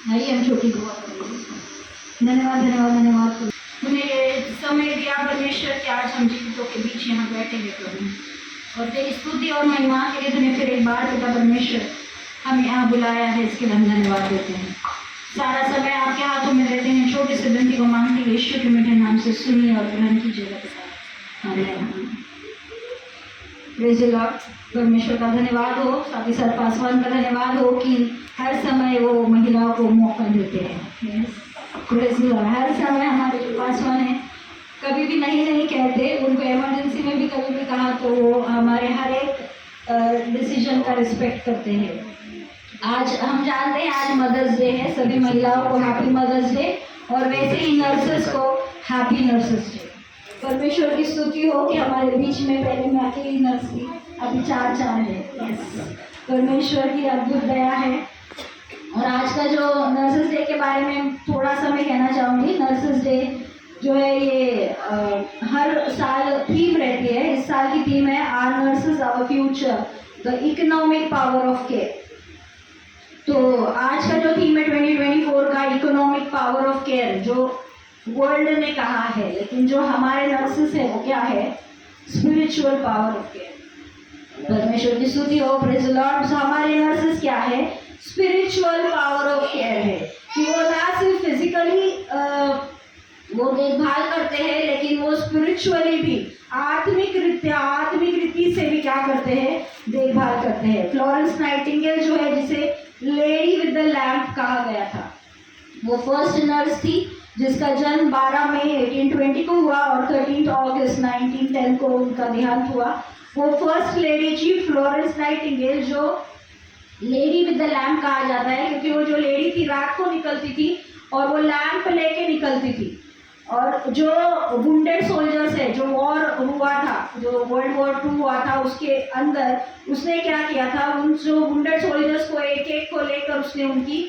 आइए हम छोटी दुआ करेंगे। धन्यवाद धन्यवाद धन्यवाद। तूने ये समय दिया परमेश्वर कि आज हम जीवितों के बीच यहाँ बैठे हैं प्रभु, और तेरी स्तुति और महिमा के लिए तूने फिर एक बार पिता परमेश्वर हमें यहाँ बुलाया है, इसके लिए हम धन्यवाद देते हैं। सारा समय आपके हाथों में देते हैं। छोटे से विनती को मांगते हुए यीशु के मीठे नाम से सुनिए और ग्रहण कीजिएगा पिता। आमीन। Praise the Lord. परमेश्वर का धन्यवाद हो, साथ ही साथ पासवान का धन्यवाद हो कि हर समय वो महिलाओं को मौका देते हैं। Praise the Lord. हर समय हमारे जो पासवान हैं कभी भी नहीं कहते, उनको इमरजेंसी में भी कभी भी कहा तो वो हमारे हर एक डिसीजन का रिस्पेक्ट करते हैं। आज हम जानते हैं आज मदर्स डे है, सभी महिलाओं को हैप्पी मदर्स डे, और वैसे ही नर्सेस को हैप्पी नर्सेस डे। परमेश्वर की स्तुति हो कि हमारे बीच में पहले मैं अकेली नर्स थी, अभी 4 है। परमेश्वर की अद्भुत दया है। और आज का जो नर्सेस डे के बारे में थोड़ा सा मैं कहना चाहूँगी। नर्सेस डे जो है ये हर साल थीम रहती है। इस साल की थीम है our nurses our future, the economic power of care. तो आज का जो थीम है 2024 का इकोनॉमिक पावर ऑफ केयर, जो वर्ल्ड ने कहा है, लेकिन जो हमारे नर्सेस है वो क्या है? Spiritual power of care. परमेश्वर की स्तुति हो, प्रेज़ द लॉर्ड। तो हमारे नर्सेस क्या है? स्पिरिचुअल पावर ऑफ केयर है कि वो ना सिर्फ फिजिकली वो देखभाल करते हैं, लेकिन वो स्पिरिचुअली भी आत्मिक रीति से भी क्या करते हैं? देखभाल करते हैं। फ्लोरेंस नाइटिंगेल जो है, जिसे लेडी विद द लैम्प कहा गया था, वो फर्स्ट नर्स थी जिसका जन्म 12 मई 1820 को हुआ और 13 अगस्त 1910 को उनका देहांत हुआ। वो फर्स्ट लेडी थी फ्लोरेंस नाइटिंगेल, जो लेडी विद द लैम्प कहा जाता है, क्योंकि वो जो लेडी थी रात को निकलती थी और वो लैम्प लेके निकलती थी। और जो वुंडेड सोल्जर्स है, जो वॉर हुआ था, जो वर्ल्ड वॉर 2 हुआ था, उसके अंदर उसने क्या किया था? उन जो वुंडेड सोल्जर्स को एक एक को लेकर उसने उनकी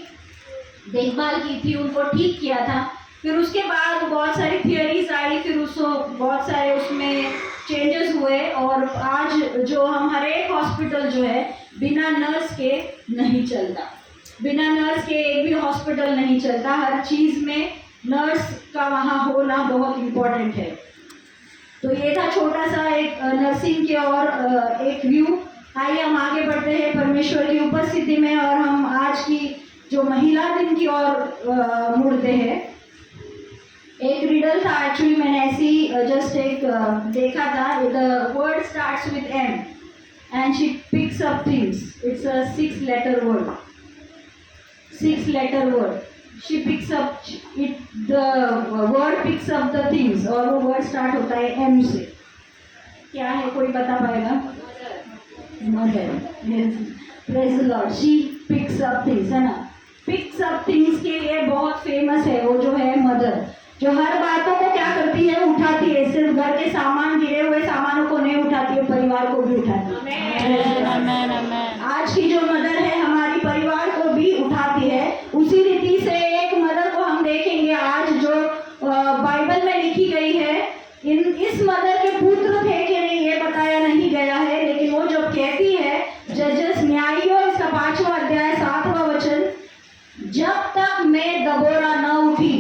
देखभाल की थी, उनको ठीक किया था। फिर उसके बाद बहुत सारी थियरीज आई, फिर उसको बहुत सारे उसमें चेंजेस हुए, और आज जो हम हर एक हॉस्पिटल जो है बिना नर्स के नहीं चलता। बिना नर्स के एक भी हॉस्पिटल नहीं चलता। हर चीज़ में नर्स का वहाँ होना बहुत इम्पोर्टेंट है। तो ये था छोटा सा एक नर्सिंग के और एक व्यू। आइए हम आगे बढ़ते हैं परमेश्वर की उपस्थिति में, और हम आज की जो महिला दिन की ओर मुड़ते हैं। एक रिडल था, एक्चुअली मैंने ऐसी जस्ट एक देखा था। The word starts with M and she picks up things. It's a 6 letter word, 6 letter word. She picks up it, the word picks up the things, और वो वर्ड स्टार्ट होता है एम से। क्या है, कोई बता पाएगा? Mother. Praise the Lord. She picks up things, है ना? पिक्स अप थिंग्स के लिए बहुत फेमस है वो जो है मदर, जो हर बातों को क्या करती है? उठाती है। सिर्फ घर के सामान, गिरे हुए सामानों को नहीं उठाती है, परिवार को भी उठाती है। आज की जो मदर है हमारी परिवार को भी उठाती है। उसी रीति से एक मदर को हम देखेंगे आज, जो बाइबल में लिखी गई है। इस मदर के पुत्र थे कि नहीं ये बताया नहीं गया है, लेकिन वो जब कहती है, जजेस न्यायियों इसका 5वां अध्याय 7वां वचन, जब तक मैं दबोरा न उठी,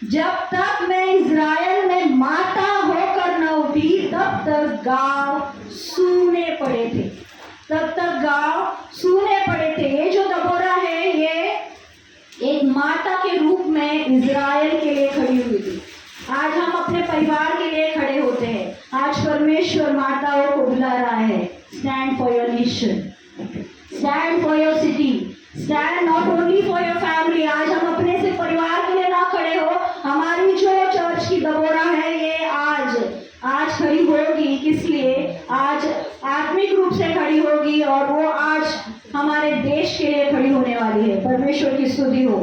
जब तक मैं इज़राइल में माता होकर न उठी, तब तक गांव सूने पड़े थे। तब तक गांव सूने पड़े थे। ये जो दबोरा है, ये एक माता के रूप में इज़राइल के लिए खड़ी हुई थी। आज हम अपने परिवार के लिए खड़े होते हैं। आज परमेश्वर माताओं को बुला रहा है, stand for your nation, stand for your city, stand not only for your family. आज हम अपने से परिवार के लिए ना खड़े हो। हमारी जो चर्च की दबोरा है, ये आज खड़ी होगी। किस लिए? आज आत्मिक रूप से खड़ी होगी, और वो आज हमारे देश के लिए खड़ी होने वाली है। परमेश्वर की स्तुति हो।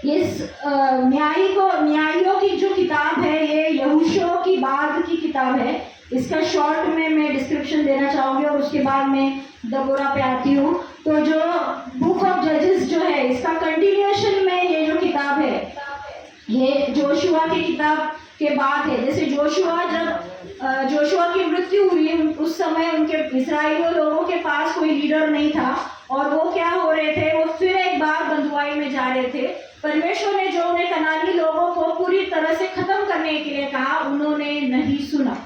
इस न्यायियों की जो किताब है, ये यहोशू की बाद की किताब है। इसका शॉर्ट में मैं डिस्क्रिप्शन देना चाहूँगी, और उसके बाद मैं दबोरा पे आती हूँ। तो जो बुक ऑफ जजेस जो है, इसका कंटिन्यूएशन में ये जो किताब है, ये जोशुआ की किताब के बाद है। जैसे जोशुआ की मृत्यु हुई, उस समय उनके इस्राएलियों लोगों के पास कोई लीडर नहीं था, और वो क्या हो रहे थे? वो फिर एक बार बंधुआई में जा रहे रहे थे। परमेश्वर ने जो उन्हें कनानी लोगों को पूरी तरह से खत्म करने के लिए कहा, उन्होंने नहीं सुना।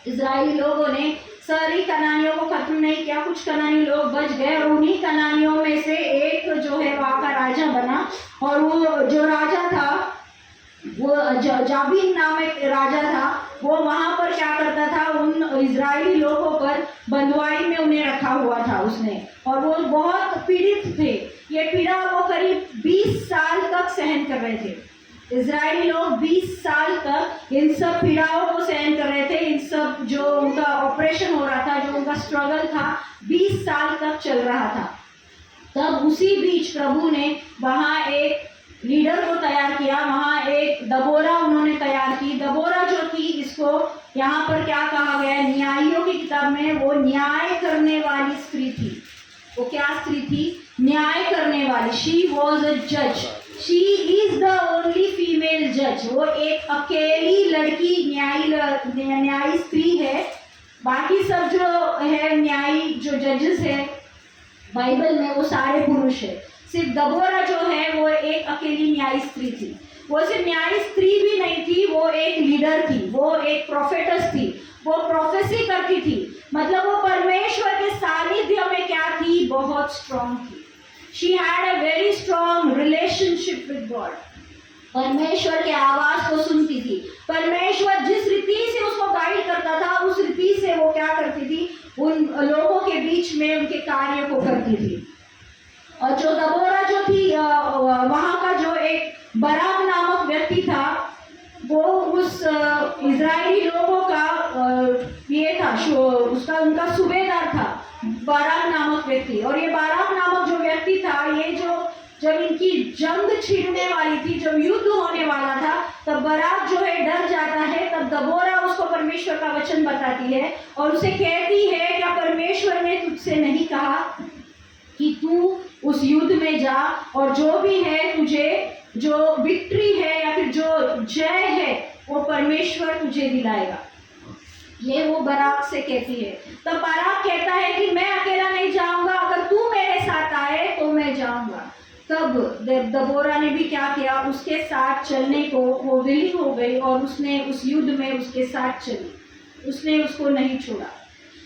इजरायली लोगों ने सारी कनानियों को खत्म नहीं किया, कुछ कनानी लोग बच गए और उन्हीं कनानियों में से एक जो है वहाँ का राजा बना। और वो जो राजा था वो जाबीन नाम एक राजा था। वो वहाँ पर क्या करता था, उन इजरायली लोगों पर बंधुआई में उन्हें रखा हुआ था उसने, और वो बहुत पीड़ित थे। ये पीड़ा वो करीब 20 साल तक सहन कर रहे थे। इजरायली लोग 20 साल तक इन सब पीड़ाओं को सहन कर रहे थे। इन सब जो उनका ऑपरेशन हो रहा था, जो उनका स्ट्रगल था, 20 साल तक चल रहा था। तब उसी बीच प्रभु ने वहाँ एक लीडर को तैयार किया, वहाँ एक दबोरा उन्होंने तैयार की। दबोरा जो थी, इसको यहाँ पर क्या कहा गया है, न्यायियों की किताब में, वो न्याय करने वाली स्त्री थी। वो क्या स्त्री थी? न्याय करने वाली। शी वॉज अ जज। She is the only female जज। वो एक अकेली लड़की न्यायी स्त्री है। बाकी सब जो है न्यायी जो जजेस है बाइबल में, वो सारे पुरुष है। सिर्फ दबोरा जो है वो एक अकेली न्यायी स्त्री थी। वो सिर्फ न्यायी स्त्री भी नहीं थी, वो एक लीडर थी, वो एक प्रोफेटस थी, वो प्रोफेसी करती थी। मतलब वो परमेश्वर के सानिध्य में क्या थी? बहुत स्ट्रांग थी। She had a very strong relationship with God. परमेश्वर के आवाज को सुनती थी। परमेश्वर जिस रीति से उसको गाइड करता था, उस रीति से वो क्या करती थी? उन लोगों के बीच में उनके कार्य को करती थी। और जो दबोरा जो थी, वहाँ का जो एक बराक नामक व्यक्ति था, वो उस इजरायली लोगों का ये था, उसका उनका सूबेदार था, बाराक नामक व्यक्ति। और ये बाराक नामक जो व्यक्ति था, ये जब इनकी जंग छिड़ने वाली थी, जब युद्ध होने वाला था, तब बाराक जो है डर जाता है। तब दबोरा उसको परमेश्वर का वचन बताती है और उसे कहती है, क्या परमेश्वर ने तुझसे नहीं कहा कि तू उस युद्ध में जा और जो भी है, तुझे जो विक्ट्री है या फिर जो जय है, वो परमेश्वर तुझे दिलाएगा। ये वो बाराक से कहती है। तब बाराक कहता है कि मैं अकेला नहीं जाऊंगा, अगर तू मेरे साथ आए तो मैं जाऊंगा। तब दबोरा ने भी क्या किया? उसके साथ चलने को वो विलिंग हो गई और उसने उस युद्ध में उसके साथ चली। उसने उसको नहीं छोड़ा।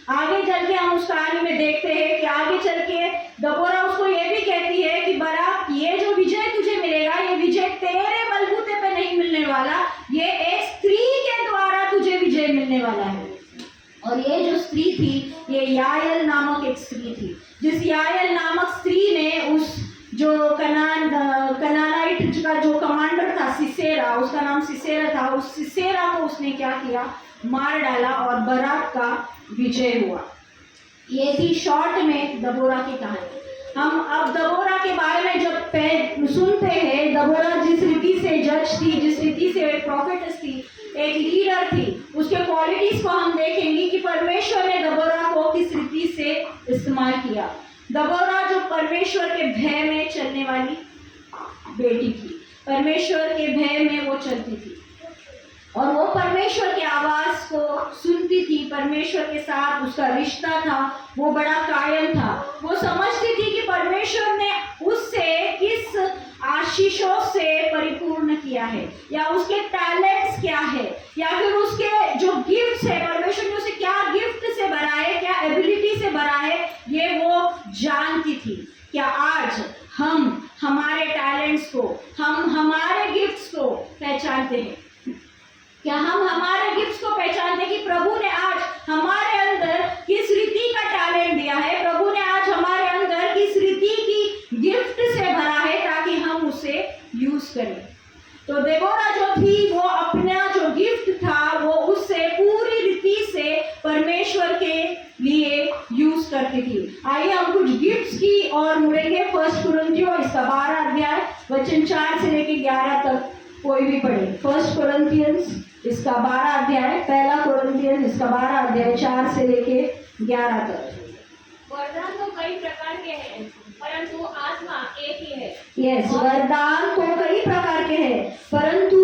आगे चल के हम उस कहानी में देखते हैं कि आगे चल के दबोरा उसको ये भी कहती है कि बाराक, ये जो विजय तुझे मिलेगा, ये विजय तेरे बलबूते पे नहीं मिलने वाला, ये एक स्त्री के द्वारा तुझे विजय मिलने वाला है। और ये जो स्त्री थी, ये याएल नामक एक स्त्री थी, जिस याएल नामक स्त्री ने उस जो कनानाइट का जो कमांडर था सिसेरा, उसका नाम सिसेरा था, उस सिसेरा को उसने क्या किया? मार डाला और बाराक का विजय हुआ। ये थी शॉर्ट में दबोरा की कहानी। हम अब दबोरा के बारे में जब सुनते हैं, दबोरा जिस रीति से जज थी, जिस रीति से एक प्रोफेटस थी, एक लीडर थी, उसके क्वालिटीज को हम देखेंगे कि परमेश्वर ने दबोरा को किस रीति से इस्तेमाल किया। दबोरा जो परमेश्वर के भय में चलने वाली बेटी थी, परमेश्वर के भय में वो चलती थी और वो परमेश्वर की आवाज को सुनती थी। परमेश्वर के साथ उसका रिश्ता था, वो बड़ा कायम था। वो समझती थी कि परमेश्वर ने उससे किस आशीषों से परिपूर्ण किया है, या उसके टैलेंट्स क्या है, या फिर उसके जो गिफ्ट्स है, परमेश्वर ने उसे क्या गिफ्ट से भरा है, क्या एबिलिटी से भरा है, ये वो जानती थी। क्या आज हम हमारे टैलेंट्स को, हम हमारे गिफ्ट्स को पहचानते हैं? क्या हम हमारे गिफ्ट्स को पहचानते हैं कि प्रभु ने आज हमारे अंदर किस रीति का टैलेंट दिया है, प्रभु ने आज हमारे अंदर किस रीति की गिफ्ट से भरा है, ताकि हम उसे यूज करें। तो देबोरा जो थी, वो अपना जो गिफ्ट था वो उससे पूरी रीति से परमेश्वर के लिए यूज करती थी। आइए हम कुछ गिफ्ट्स की और मुड़ेंगे। 1 कुरिन्थियों इसका 12 अध्याय वचन 4 से लेकर 11 तक कोई भी पढ़े। 1 कुरिन्थियंस इसका 12 अध्याय, 1 कुरिन्थियंस इसका 12 अध्याय 4 से लेके 11 तक। वरदान तो कई प्रकार के हैं, परंतु आत्मा एक ही है। यस, वरदान तो कई प्रकार के हैं, परंतु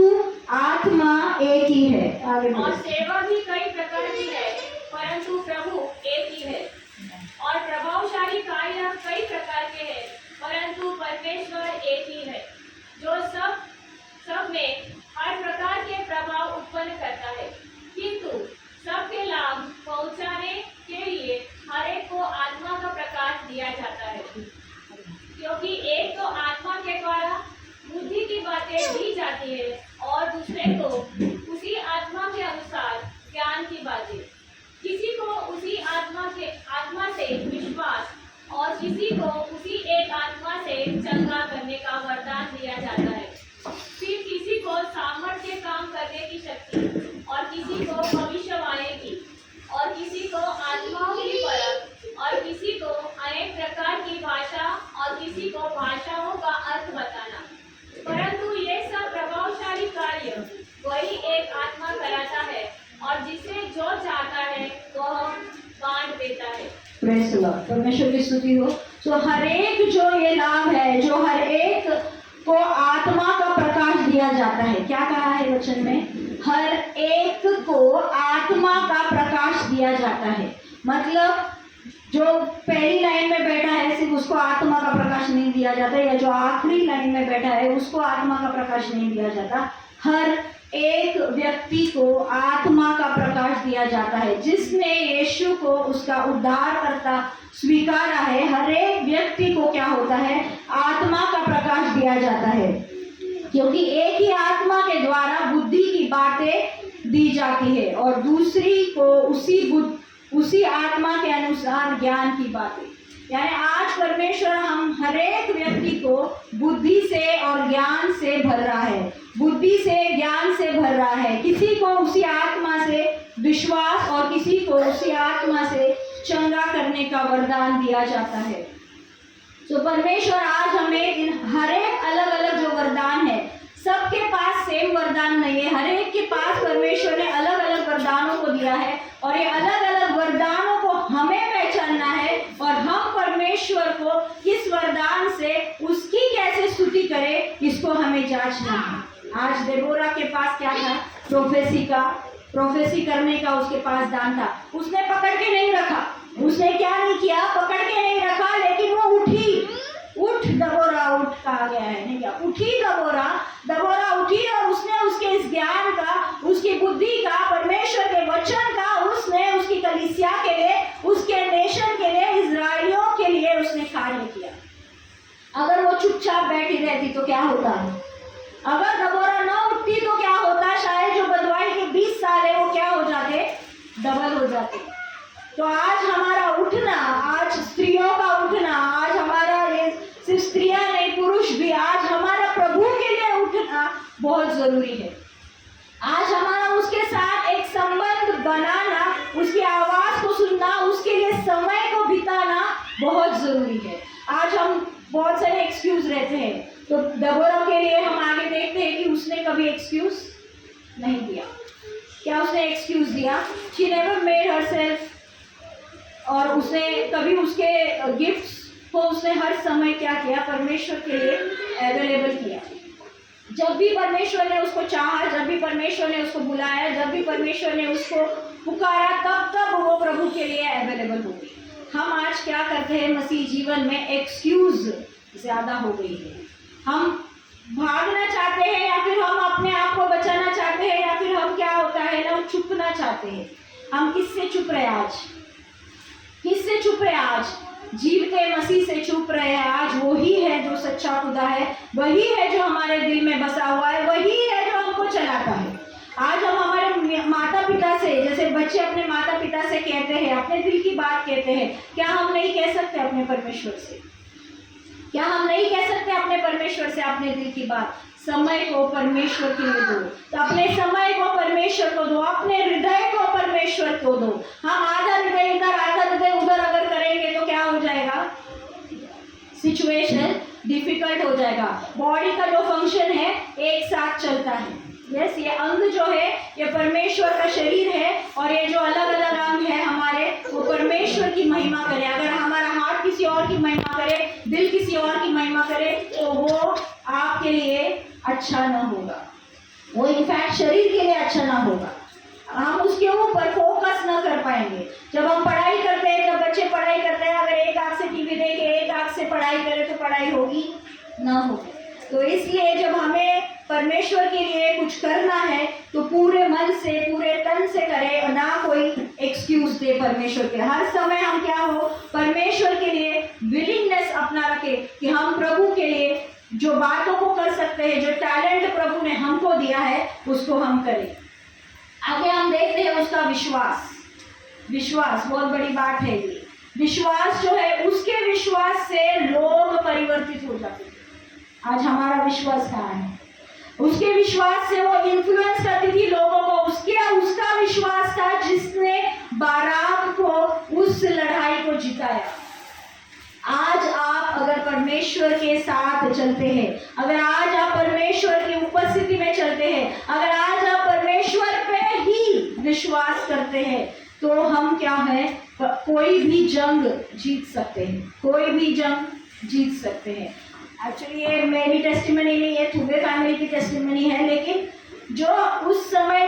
आत्मा एक ही है। आगे और सेवा भी कई प्रकार की है, परंतु प्रभु एक ही है। और प्रभावशाली कार्य कई प्रकार के हैं, परंतु परमेश्वर एक ही है। प्रेज द लॉर्ड, परमेश्वर की स्तुति हो। तो हर एक जो ये लाभ है, जो हर एक को आत्मा का प्रकाश दिया जाता है, क्या कहा है वचन में? हर एक को आत्मा का प्रकाश दिया जाता है। मतलब जो पहली लाइन में बैठा है सिर्फ उसको आत्मा का प्रकाश नहीं दिया जाता, या जो आखिरी लाइन में बैठा है उसको आत्मा का प्रकाश नहीं दिया जाता। हर एक व्यक्ति को आत्मा का प्रकाश दिया जाता है। जिसने यीशु को उसका उद्धारकर्ता स्वीकारा है, हर एक व्यक्ति को क्या होता है? आत्मा का प्रकाश दिया जाता है, क्योंकि एक ही आत्मा के द्वारा बुद्धि की बातें दी जाती है और दूसरी को उसी आत्मा के अनुसार ज्ञान की बातें। यानी आज परमेश्वर हम हर एक व्यक्ति को बुद्धि से और ज्ञान से भर रहा है, बुद्धि से ज्ञान से भर रहा है। किसी को उसी आत्मा से विश्वास और किसी को उसी आत्मा से चंगा करने का वरदान दिया जाता है। तो परमेश्वर आज हमें इन हर एक अलग अलग जो वरदान है, सबके पास सेम वरदान नहीं है, हर एक के पास परमेश्वर ने अलग अलग वरदानों को दिया है और ये अलग अलग वरदानों को हमें पहचानना है और हम परमेश्वर को किस वरदान से उसकी कैसे स्तुति करें, इसको हमें जांचना है। आज देबोरा के पास क्या था? प्रोफेसी करने का उसके पास दान था। उसने पकड़ के नहीं रखा, उसने क्या नहीं किया? पकड़ के नहीं रखा, लेकिन वो उठी। उठ दबोरा, उठ कहा गया है, नहीं क्या? उठी दबोरा उठी और उसने उसके इस ज्ञान का, उसकी बुद्धि का, परमेश्वर के वचन का उसने उसकी कलीसिया के लिए, उसके नेशन के लिए, इजराइलियों के लिए उसने कार्य किया। अगर वो चुपचाप बैठी रहती तो क्या होता? अगर दबोरा न उठती तो क्या होता? शायद जो बदवाई के 20 साल है वो क्या हो जाते? डबल हो जाते। तो आज हमारा उठना, आज स्त्रियों का उठना, आज हमारा ये सिर्फ स्त्रियां नहीं पुरुष भी, आज हमारा प्रभु के लिए उठना बहुत जरूरी है। आज हमारा उसके साथ एक संबंध बनाना, उसकी आवाज को सुनना, उसके लिए समय को बिताना बहुत जरूरी है। आज हम बहुत सारे एक्सक्यूज रहते हैं, तो दबोरा के लिए हम आगे देखते हैं कि उसने कभी एक्सक्यूज नहीं दिया। क्या उसने एक्सक्यूज दिया? शी नेवर मेड हरसेल्फ, और उसने कभी उसके गिफ्ट्स को उसने हर समय क्या किया? परमेश्वर के लिए अवेलेबल किया। जब भी परमेश्वर ने उसको चाहा, जब भी परमेश्वर ने उसको बुलाया, जब भी परमेश्वर ने उसको पुकारा, तब वो प्रभु के लिए अवेलेबल हो गई। हम आज क्या करते हैं मसीह जीवन में? एक्सक्यूज ज्यादा हो गई है। हम भागना चाहते हैं, या फिर हम अपने आप को बचाना चाहते हैं, या फिर हम क्या होता है ना, छुपना चाहते हैं। हम किससे छुप रहे आज? किससे छुप रहे आज? जीवते मसीह से छुप रहे हैं। आज वही है जो सच्चा खुदा है, वही है जो हमारे दिल में बसा हुआ है, वही है जो हमको चलाता है। आज हम हमारे माता पिता से, जैसे बच्चे अपने माता पिता से कहते हैं, अपने दिल की बात कहते हैं, क्या हम नहीं कह सकते अपने परमेश्वर से? क्या हम नहीं कह सकते अपने परमेश्वर से अपने दिल की बात? समय को परमेश्वर के लिए दो, तो अपने समय को परमेश्वर को दो, अपने हृदय को परमेश्वर को दो। हम आधा हृदय इधर, आधा हृदय उधर अगर करेंगे तो क्या हो जाएगा? सिचुएशन डिफिकल्ट हो जाएगा। बॉडी का जो फंक्शन है एक साथ चलता है। यस, ये अंग जो है ये परमेश्वर का शरीर है, और ये जो अलग अलग अंग है हमारे, वो परमेश्वर की महिमा करे। अगर हमारा हाथ किसी और की महिमा करे, दिल किसी और की महिमा करे, तो वो आपके लिए अच्छा न होगा, वो इनफैक्ट शरीर के लिए अच्छा ना होगा। हम उसके ऊपर फोकस न कर पाएंगे। जब हम पढ़ाई करते हैं, जब बच्चे पढ़ाई करते हैं, अगर एक आंख से टीवी देखे, एक आंख से पढ़ाई करे, तो पढ़ाई होगी ना होगी। तो इसलिए जब हमें परमेश्वर के लिए कुछ करना है तो पूरे मन से, पूरे तन से करें, और ना कोई एक्सक्यूज दे परमेश्वर के। हर समय हम क्या हो, परमेश्वर के लिए विलिंगनेस अपना रखें कि हम प्रभु के लिए जो बातों को कर सकते हैं, जो टैलेंट प्रभु ने हमको दिया है, उसको हम करें। आगे हम देखते हैं उसका विश्वास। विश्वास बहुत बड़ी बात है। ये विश्वास जो है, उसके विश्वास से लोग परिवर्तित हो जाते हैं। आज हमारा विश्वास कहाँ है? उसके विश्वास से वो इन्फ्लुएंस करती थी लोगों को। उसका विश्वास था जिसने बाराक को उस लड़ाई को जिताया। आज आप अगर परमेश्वर के साथ चलते हैं, अगर आज आप परमेश्वर की उपस्थिति में चलते हैं, अगर आज आप परमेश्वर पे ही विश्वास करते हैं, तो हम क्या है, कोई भी जंग जीत सकते हैं, कोई भी जंग जीत सकते हैं। एक्चुअली ये मेरी टेस्टिमनी नहीं है, थुबे फैमिली की टेस्टिमनी है, लेकिन जो उस समय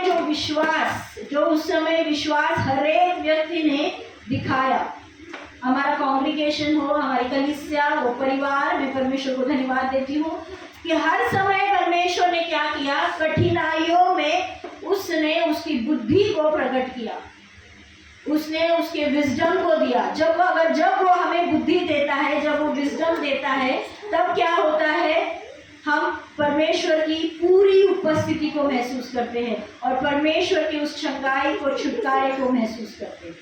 विश्वास हर एक व्यक्ति ने दिखाया, हमारा कॉन्ग्रीगेशन हो, हमारी कलीसिया हो, परिवार, मैं परमेश्वर को धन्यवाद देती हूँ कि हर समय परमेश्वर ने क्या किया, कठिनाइयों में उसने उसकी बुद्धि को प्रकट किया, उसने उसके विजडम को दिया। जब वो हमें बुद्धि देता है, जब वो विजडम देता है, तब क्या होता है, हम परमेश्वर की पूरी उपस्थिति को महसूस करते हैं और परमेश्वर की उस चंगाई को, छुटकारे को महसूस करते हैं।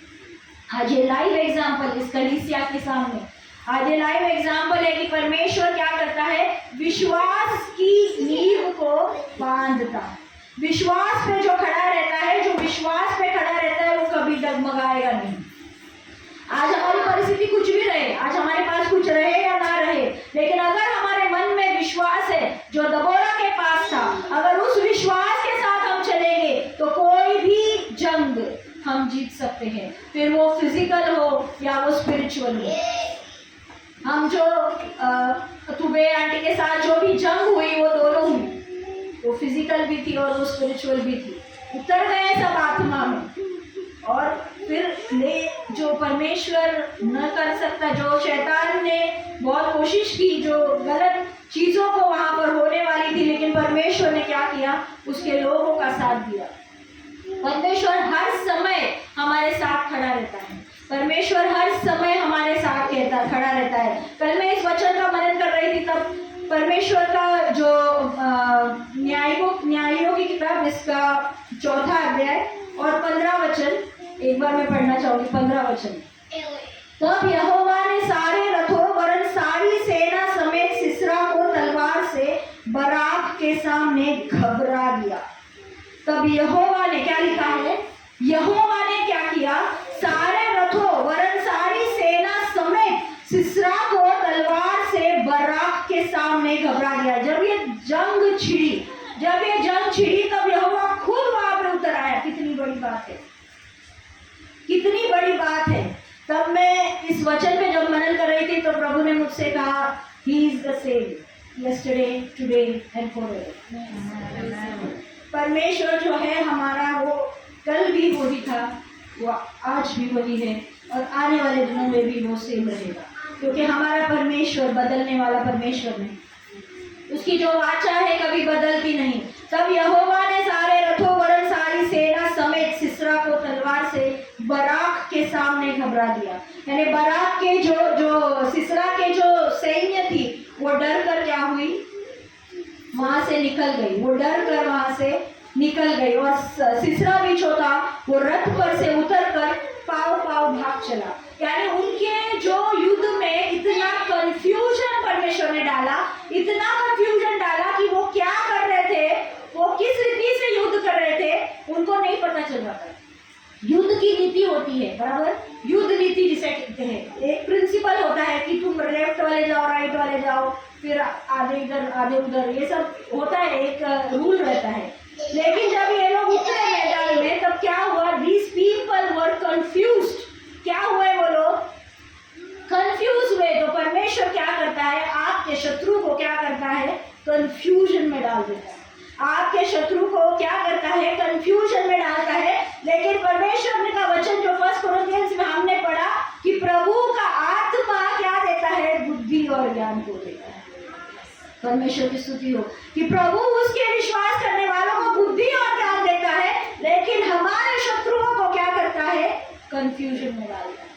आज ये लाइव एग्जाम्पल इस कलीसिया के सामने, आज ये लाइव एग्जाम्पल है कि परमेश्वर क्या करता है, विश्वास की नींव को बांधता है। विश्वास पे जो खड़ा रहता है, जो विश्वास पे खड़ा रहता है, वो कभी डगमगाएगा नहीं। आज हमारी परिस्थिति कुछ भी रहे, आज हमारे पास कुछ रहे या ना रहे, लेकिन अगर हमारे मन में विश्वास है जो दबोरा के पास था, अगर उस विश्वास के साथ हम चलेंगे तो कोई भी जंग हम जीत सकते हैं, फिर वो फिजिकल हो या वो स्पिरिचुअल हो। हम जो तुबे आंटी के साथ जो भी जंग हुई, वो दोनों हुई, वो फिजिकल भी थी और वो स्पिरिचुअल भी थी। उतर गए सब आत्मा में, और फिर जो परमेश्वर न कर सकता, जो शैतान ने बहुत कोशिश की, जो गलत चीज़ों को वहाँ पर होने वाली थी, लेकिन परमेश्वर ने क्या किया, उसके लोगों का साथ दिया। परमेश्वर हर समय हमारे साथ खड़ा रहता है, परमेश्वर हर समय हमारे साथ खड़ा रहता है। कल मैं इस वचन का मनन कर रही थी, तब परमेश्वर का जो न्यायियों की किताब, इसका 4था अध्याय और 15 वचन, एक बार मैं पढ़ना चाहूंगी 15 वचन। तब यहोवा ने सारे रथों वरन सारी सेना समेत सिसरा को तलवार से बराक के सामने घबरा दिया। तब यहोवा ने, क्या लिखा है, यहोवा ने क्या किया, सारे रथों वरन सारी सेना समेत सिसरा को तलवार से बराक के सामने घबरा दिया। जब ये जंग छिड़ी तब यहोवा खुद वहां पर उतर आया। कितनी बड़ी बात है, कितनी बड़ी बात है। तब मैं इस वचन पे जब मनन कर रही थी, तो प्रभु ने मुझसे कहा, he is the same yesterday, today and forever. परमेश्वर जो है हमारा, वो कल भी वही था, वो आज भी वही है, और आने वाले दिनों में भी वो सेम रहेगा, क्योंकि हमारा परमेश्वर बदलने वाला परमेश्वर नहीं, उसकी जो वाचा है कभी बदलती नहीं। तब यहोवा ने सारे रथों वरन सारी सेना समेत सिसरा को तलवार से बराक के सामने घबरा दिया। यानी बराक के जो सिसरा के जो सैन्य थी, वो डर कर क्या हुई, वहां से निकल गई, वो डर कर वहां से निकल गई। और सिसरा भी जो था, वो रथ पर से उतर कर पाव भाग चला। यानी उनके जो युद्ध में इतना कंफ्यूजन परमेश्वर ने डाला, इतना कंफ्यूजन डाला कि वो क्या कर रहे थे, वो किस रीति से युद्ध कर रहे थे, उनको नहीं पता चल रहा था। युद्ध की नीति होती है, बराबर, युद्ध नीति जिसे कहते हैं, एक प्रिंसिपल होता है कि तुम लेफ्ट वाले जाओ, राइट वाले जाओ, फिर आधे इधर आधे उधर, ये सब होता है, एक रूल रहता है। लेकिन जब ये लोग उतरे मैदान में, तब क्या हुआ, दीज पीपल वर कंफ्यूज्ड। क्या हुए, वो लोग कंफ्यूज हुए। तो परमेश्वर क्या करता है, आपके शत्रु को क्या करता है, कंफ्यूजन में डाल देता है। आपके शत्रु को क्या करता है, कंफ्यूजन में डालता है। लेकिन परमेश्वर का वचन जो 1 कोरिन्थियंस में हमने पढ़ा कि प्रभु का आत्मा क्या देता है, बुद्धि और ज्ञान को देता है। परमेश्वर की स्तुति हो कि प्रभु उसके विश्वास करने वालों को बुद्धि और ज्ञान देता है, लेकिन हमारे शत्रुओं को क्या करता है, कंफ्यूजन में डालता है,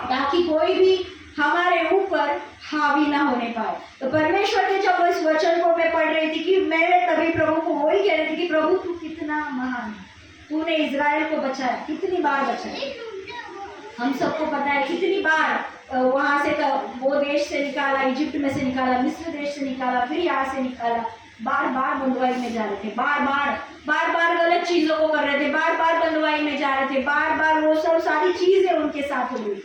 ताकि कोई भी हमारे ऊपर हावी ना होने पाए। तो परमेश्वर के जब इस वचन को मैं पढ़ रही थी, कि मैं तभी प्रभु को वही कह रही थी कि प्रभु तू कितना महान है, तूने इजराइल को बचाया, कितनी बार बचाया, हम सबको पता है कितनी बार वहां से वो देश से निकाला, इजिप्ट में से निकाला, मिस्र देश से निकाला, फिर यहाँ से निकाला, बार बार बंधुआई में जा रहे थे, बार बार गलत चीजों को कर रहे थे, बार बार बंधुआई में जा रहे थे, बार बार वो सब सारी चीजें उनके साथ हो गई।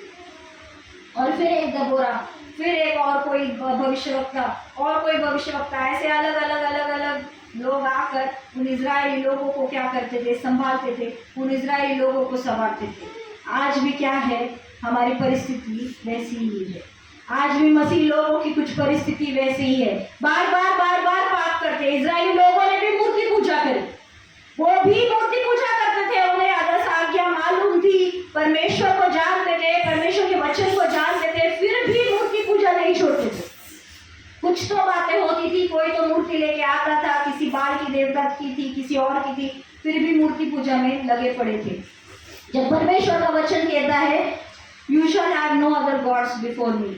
और फिर एक दबोरा, फिर एक और कोई भविष्यवक्ता और कोई भविष्यवक्ता, ऐसे अलग अलग लोग आकर उन इजरायली लोगों को क्या करते थे, संभालते थे, उन इजरायली लोगों को संभालते थे। आज भी क्या है, हमारी परिस्थिति वैसी ही है। आज भी मसीह लोगों की कुछ परिस्थिति वैसी ही है, बार बार पाप करते। इजरायली लोगों ने भी मूर्ति पूजा करी, वो भी मूर्ति पूजा करते थे, उन्हें 10 आज्ञा मालूम थी, परमेश्वर को जानते थे, परमेश्वर के वचन को जानते थे, फिर भी मूर्ति पूजा नहीं छोड़ते थे। कुछ तो बातें होती थी, कोई तो मूर्ति लेके आता था, किसी बाल की देवता की थी, किसी और की थी, फिर भी मूर्ति पूजा में लगे पड़े थे। जब परमेश्वर का वचन कहता है you shall have no other gods before me,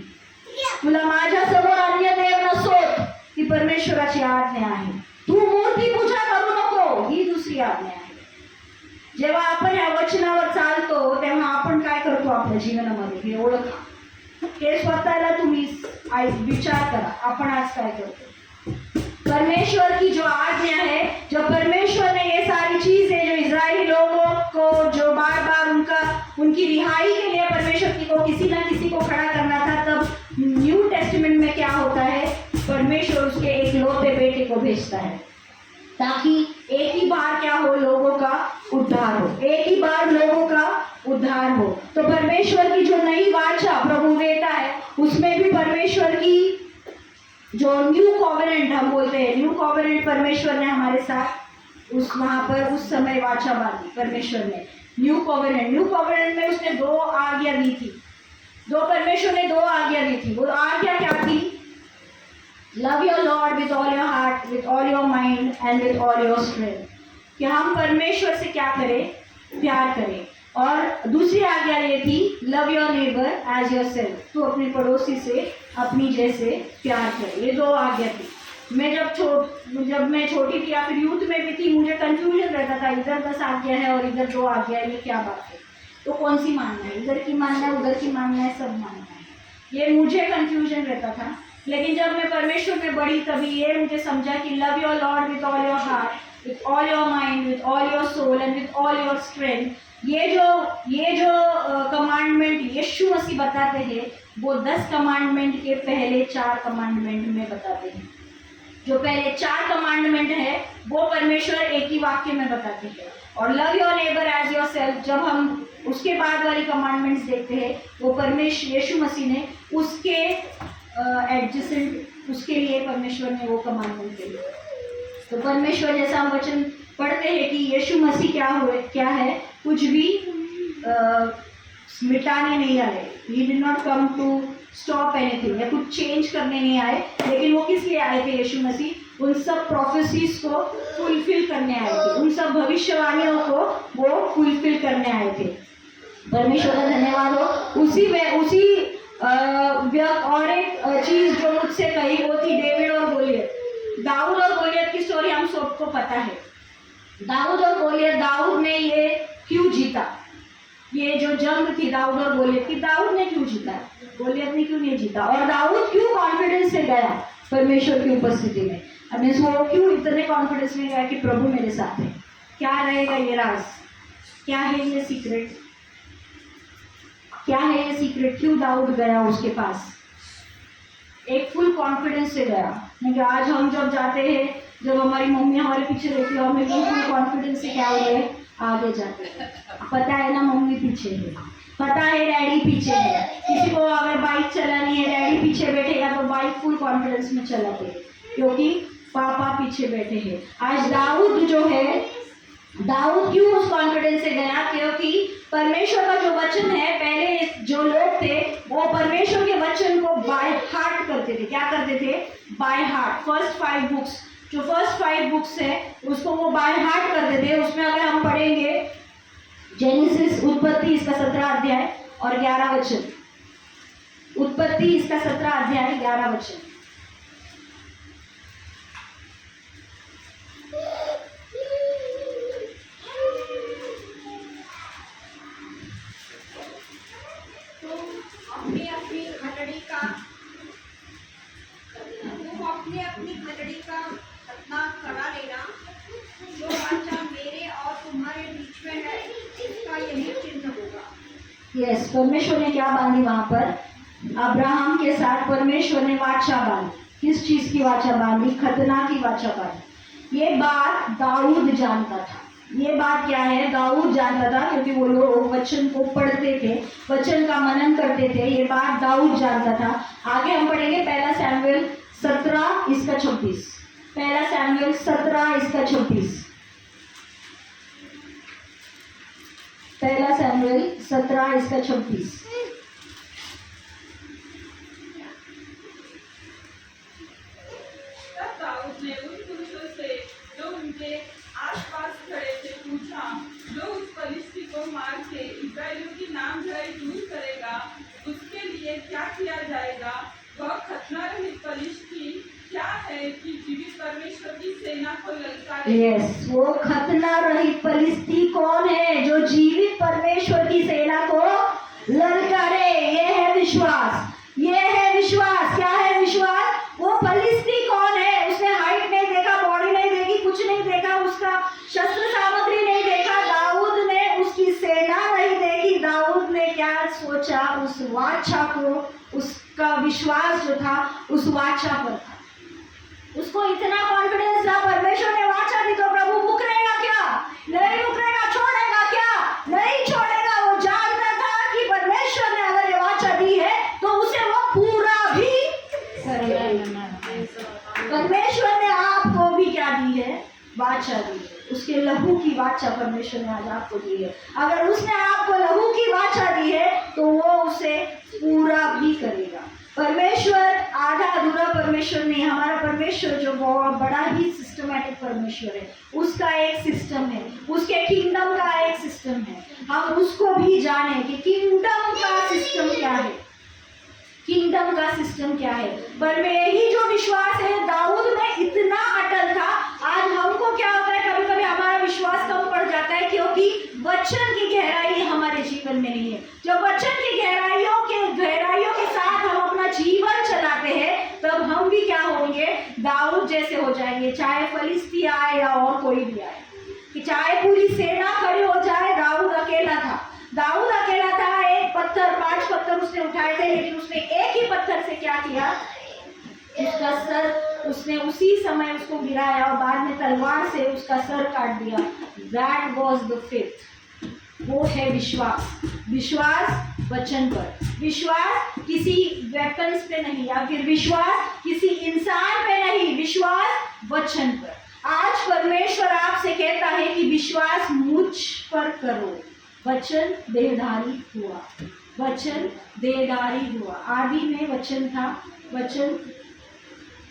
तुला माझ्यासमोर अन्य देव नसोत, ही परमेश्वराची आज्ञा आहे। तू मूर्ती पूजा करू नको, ही दुसरी आज्ञा आहे। जेव्हा आपण या वचनावर चालतो तेव्हा आपण काय करतो आपल्या जीवनामध्ये हे ओळखा, हे स्वतःला तुम्ही विचार करा, आपण आज काय करतो। परमेश्वर की जो आज्ञा है, जो परमेश्वर ने ये सारी चीजें जो इजरायली लोगों को जो बार बार उनकी रिहाई के लिए परमेश्वर को किसी ना किसी को खड़ा करना था, तब न्यू टेस्टामेंट में क्या होता है, परमेश्वर उसके एक लौते बेटे को भेजता है ताकि एक ही बार क्या हो, लोगों का उद्धार हो, एक ही बार लोगों का उद्धार हो। तो परमेश्वर की जो नई वाचा प्रभु देता है, उसमें भी परमेश्वर की जो न्यू कॉवेनेंट हम बोलते हैं, न्यू कॉवेनेंट परमेश्वर ने हमारे साथ वहाँ पर उस समय वाचा बांधी। परमेश्वर ने न्यू कॉवेनेंट में उसने 2 आज्ञा दी थी, परमेश्वर ने 2 आज्ञा दी थी। वो आज्ञा क्या थी, love your lord with all your heart, with all your mind and with all your strength, कि हम परमेश्वर से क्या करें, प्यार करें। और दूसरी आज्ञा ये थी, love your neighbour as yourself, तू अपने पड़ोसी से अपनी जैसे प्यार करे। ये 2 आज्ञा थी। मैं जब मैं छोटी थी या फिर यूथ में भी थी, मुझे कंफ्यूजन रहता था, इधर 10 आज्ञा है और इधर 2 आज्ञा है, ये क्या बात है, तो कौन सी मानना है, इधर की मानना है, उधर की मानना है, सब मानना है, ये मुझे कंफ्यूजन रहता था। लेकिन जब मैं परमेश्वर में बढ़ी तभी ये मुझे समझा कि love your lord with all your heart, with all your mind, with all your soul and with all your strength, ये जो कमांडमेंट यीशु मसीह बताते हैं, वो 10 कमांडमेंट के पहले 4 कमांडमेंट में बताते हैं। जो पहले 4 कमांडमेंट है वो परमेश्वर एक ही वाक्य में बताते हैं। और love your neighbour as yourself, जब हम उसके बाद वाली कमांडमेंट्स देखते हैं, वो परमेश्वर यीशु मसीह ने उसके एडजेसेंट, उसके लिए परमेश्वर ने वो कमांडमेंट दिए। तो परमेश्वर जैसा हम वचन पढ़ते हैं कि यीशु मसीह क्या है, कुछ भी मिटाने नहीं आए। He did not come to stop anything, या कुछ चेंज करने नहीं आए, लेकिन वो किस लिए आए थे यीशु मसीह, उन सब प्रोफेसीज को फुलफिल करने आए थे, उन सब भविष्यवाणियों को वो फुलफिल करने आए थे। परमेश्वर का धन्यवाद हो। उसी और एक चीज जो मुझसे कही, वो थी डेविड और गोलियत। दाऊद और गोलियत की स्टोरी हम सबको पता है। दाऊद और गोलियत, दाऊद ने ये क्यों जीता, ये जो जंग थी दाऊद और गोलियत की, दाऊद ने क्यों जीता, गोलियत ने क्यों नहीं जीता, और दाऊद क्यों कॉन्फिडेंस से गया परमेश्वर की उपस्थिति में, वो क्यों इतने कॉन्फिडेंस में गया कि प्रभु मेरे साथ है। क्या रहेगा ये राज, क्या है ये सीक्रेट, क्या है ये सीक्रेट, क्यों दाऊद गया उसके पास, एक फुल कॉन्फिडेंस से गया। नहीं, आज हम जब जाते हैं, जब हमारी मम्मी हमारे पीछे रहती है, हमें फुल कॉन्फिडेंस से क्या हो गए, आगे जाते हैं। पता है ना मम्मी पीछे है, पता है डैडी पीछे है, किसी को अगर बाइक चलानी है, डैडी पीछे बैठेगा तो बाइक फुल कॉन्फिडेंस में चलाते हैं, क्योंकि पापा पीछे बैठे हैं। आज दाऊद जो है, दाऊद क्यों उस कॉन्फिडेंस से गया, क्योंकि परमेश्वर का जो वचन है, पहले जो लोग थे वो परमेश्वर के वचन को बाय हार्ट करते थे। क्या करते थे, बाय हार्ट। फर्स्ट 5 बुक्स, जो फर्स्ट 5 बुक्स है उसको वो बाय हार्ट करते थे। उसमें अगर हम पढ़ेंगे जेनेसिस, उत्पत्ति इसका 17 अध्याय और 11 वचन, उत्पत्ति इसका 17 अध्याय 11 वचन। अपनी खटड़ी का खतना करा लेना, जो वाचा मेरे और तुम्हारे बीच में है, इसका यही चिन्ह होगा। यस, परमेश्वर ने क्या बांधी वहां पर, अब्राहम के साथ परमेश्वर ने वाचा बांधी। किस चीज की वाचा बांधी? खतना की वाचा बांधी। ये बात दाऊद जानता था। ये बात क्या है? दाऊद जानता था, क्योंकि वो लोग वचन को पढ़ते थे, वचन का मनन करते थे। ये बात दाऊद जानता था। आगे हम पढ़ेंगे 1 शमूएल 17 इसका 26। 1 शमूएल 17 इसका 26। 1 शमूएल 17 इसका 26। तब दाऊद ने उन पुरुषों से जो उनके आसपास खड़े थे पूछा, जो उस फलिश्ती को मार के इस्राएलियों की नामधराई दूर करेगा, उसके लिए क्या किया जाएगा? वह खतना रहित फलिश्ती क्या है कि जीवित परमेश्वर की सेना को ललकारे? यस, वो खतना रहित फलिश्ती कौन है? जो जीवित परमेश्वर की सेना को ललकारे। ये है विश्वास, ये है विश्वास। क्या है विश्वास? वो फलिश्ती कौन है? उसने हाइट नहीं देखा, बॉडी नहीं देखी, कुछ नहीं देखा, उसका शस्त्र सामग्री नहीं देखा। दाऊद ने उसकी सेना नहीं देखी। दाऊद ने क्या सोचा? उस वाचा को, उसका विश्वास जो था उस वाचा पर था। उसको इतना कॉन्फिडेंस था, परमेश्वर ने वाचा दी तो प्रभु मुकरेगा क्या? नहीं मुकरेगा। छोड़ेगा क्या? नहीं छोड़ेगा। वो जानता था कि परमेश्वर ने अगर ये वाचा दी है तो उसे वो पूरा भी करेगा। परमेश्वर ने आपको भी क्या दी है? वाचा दी है। उसके लहू की वाचा परमेश्वर ने आज आपको दी है। अगर उसने आपको लहू की वाचा दी है तो वो उसे पूरा भी करेगा। परमेश्वर आधा अधूरा परमेश्वर नहीं। हमारा परमेश्वर जो बहुत बड़ा ही सिस्टमैटिक परमेश्वर है, उसका एक सिस्टम है, उसके किंगडम का एक सिस्टम है। हम उसको भी जाने कि किंगडम का सिस्टम क्या है, किंगडम का सिस्टम क्या है। पर में यही जो विश्वास है, दाऊद में इतना अटल था। आज हमको क्या होता है, कभी कभी हमारा विश्वास कम पड़ जाता है, क्योंकि वचन की गहराई हमारे जीवन में नहीं है। जब वचन की गहराइयों के साथ हम अपना जीवन चलाते हैं, तब हम भी क्या होंगे? दाऊद जैसे हो जाएंगे। चाहे फलिश्ती आए या और कोई भी आए, कि चाहे पूरी सेना खड़ी हो जाए, दाऊद अकेला था। दाऊद अकेला था। एक पत्थर, 5 पत्थर उसने उठाए थे, लेकिन उसने एक ही पत्थर से क्या किया? उसका सर, उसने उसी समय उसको गिराया और बाद में तलवार से उसका सर काट दिया। That was the faith। वो है विश्वास। विश्वास वचन पर, विश्वास किसी वेपन्स पे नहीं, या फिर विश्वास किसी इंसान पे नहीं, विश्वास वचन पर। आज परमेश्वर आपसे कहता है कि विश्वास मुझ पर करो। वचन देहधारी हुआ, वचन देहधारी हुआ। आदि में वचन था, वचन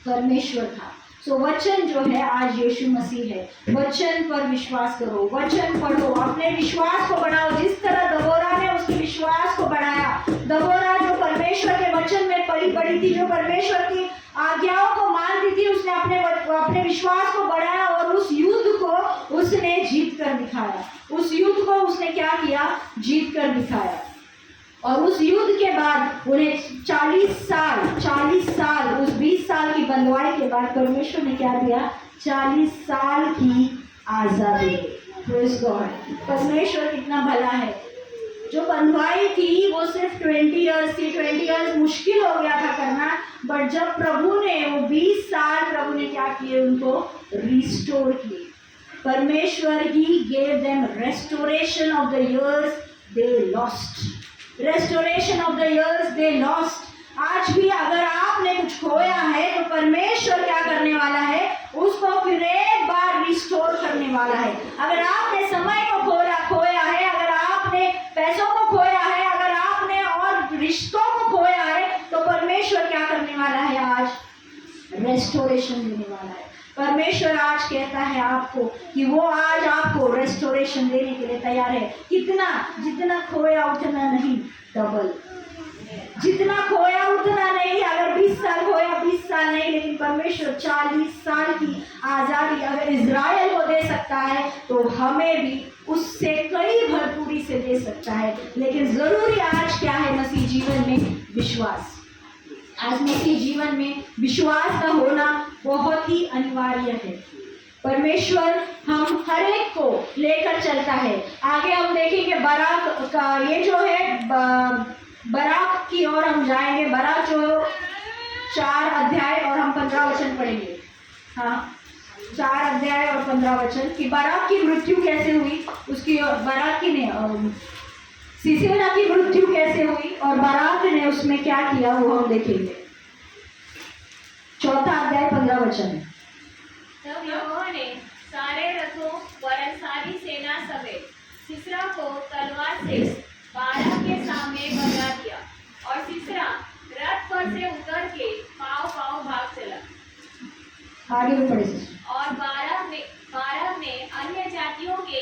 परमेश्वर था। सो वचन जो है आज यीशु मसीह है। वचन पर विश्वास करो, वचन पढ़ो, अपने विश्वास को बढ़ाओ। जिस तरह दबोरा ने उसके विश्वास को बढ़ाया, दबोरा जो परमेश्वर के वचन में पली पड़ी थी, जो परमेश्वर की आज्ञाओं को मानती थी, उसने अपने विश्वास को बढ़ाया और उस युद्ध को उसने जीत कर दिखाया। उस युद्ध को उसने क्या किया? जीत कर दिखाया। और उस युद्ध के बाद उन्हें 40 साल, उस 20 साल की बंधुआई के बाद परमेश्वर ने क्या दिया? 40 साल की आजादी। Praise God. परमेश्वर कितना भला है। जो बंधुआई थी वो सिर्फ 20 इयर्स थी। 20 इयर्स मुश्किल हो गया था करना, बट जब प्रभु ने वो 20 साल प्रभु ने क्या किए? उनको रिस्टोर किए। परमेश्वर ही gave them restoration of the years they lost। restoration of the years they lost। आज भी अगर आपने कुछ खोया है तो परमेश्वर क्या करने वाला है? उसको फिर एक बार रिस्टोर करने वाला है। अगर आपने समय को खोया है, अगर आपने पैसों को खोया है, अगर आपने और रिश्तों को खोया है, तो परमेश्वर क्या करने वाला है? आज रेस्टोरेशन देने वाला है। परमेश्वर आज कहता है आपको कि वो आज आपको रेस्टोरेशन देने के लिए तैयार है। कितना? जितना खोया उतना नहीं, डबल। जितना खोया उतना नहीं। अगर 20 साल खोया, 20 साल नहीं, लेकिन परमेश्वर 40 साल की आज़ादी अगर इज़राइल को दे सकता है तो हमें भी उससे कई भरपूरी से दे सकता है। लेकिन ज़रूरी आज क्या है? मसीह जीवन में विश्वास। आज मसीह जीवन में विश्वास का होना बहुत ही अनिवार्य है। परमेश्वर हम हर एक को लेकर चलता है। आगे हम देखेंगे बाराक का ये जो है बराक की ओर हम जाएंगे। बराक जो 4 अध्याय और हम 15 वचन पढ़ेंगे। हाँ, 4 अध्याय और 15 वचन कि बराक की मृत्यु कैसे हुई, उसकी बराक की ने सिसेरा की मृत्यु कैसे हुई और बराक ने उसमें क्या किया वो हम देखेंगे। 4 अध्याय 15 वचन। तब यहोवा ने सारे रथों वरन सारी सेना समेत सिसरा को तलवार से बाराक के सामने भगा दिया और सिसरा रथ पर से उतर के पाँव पाँव भाग चला। आगे भी पढ़े सिस्टर। और बाराक ने अन्य जातियों के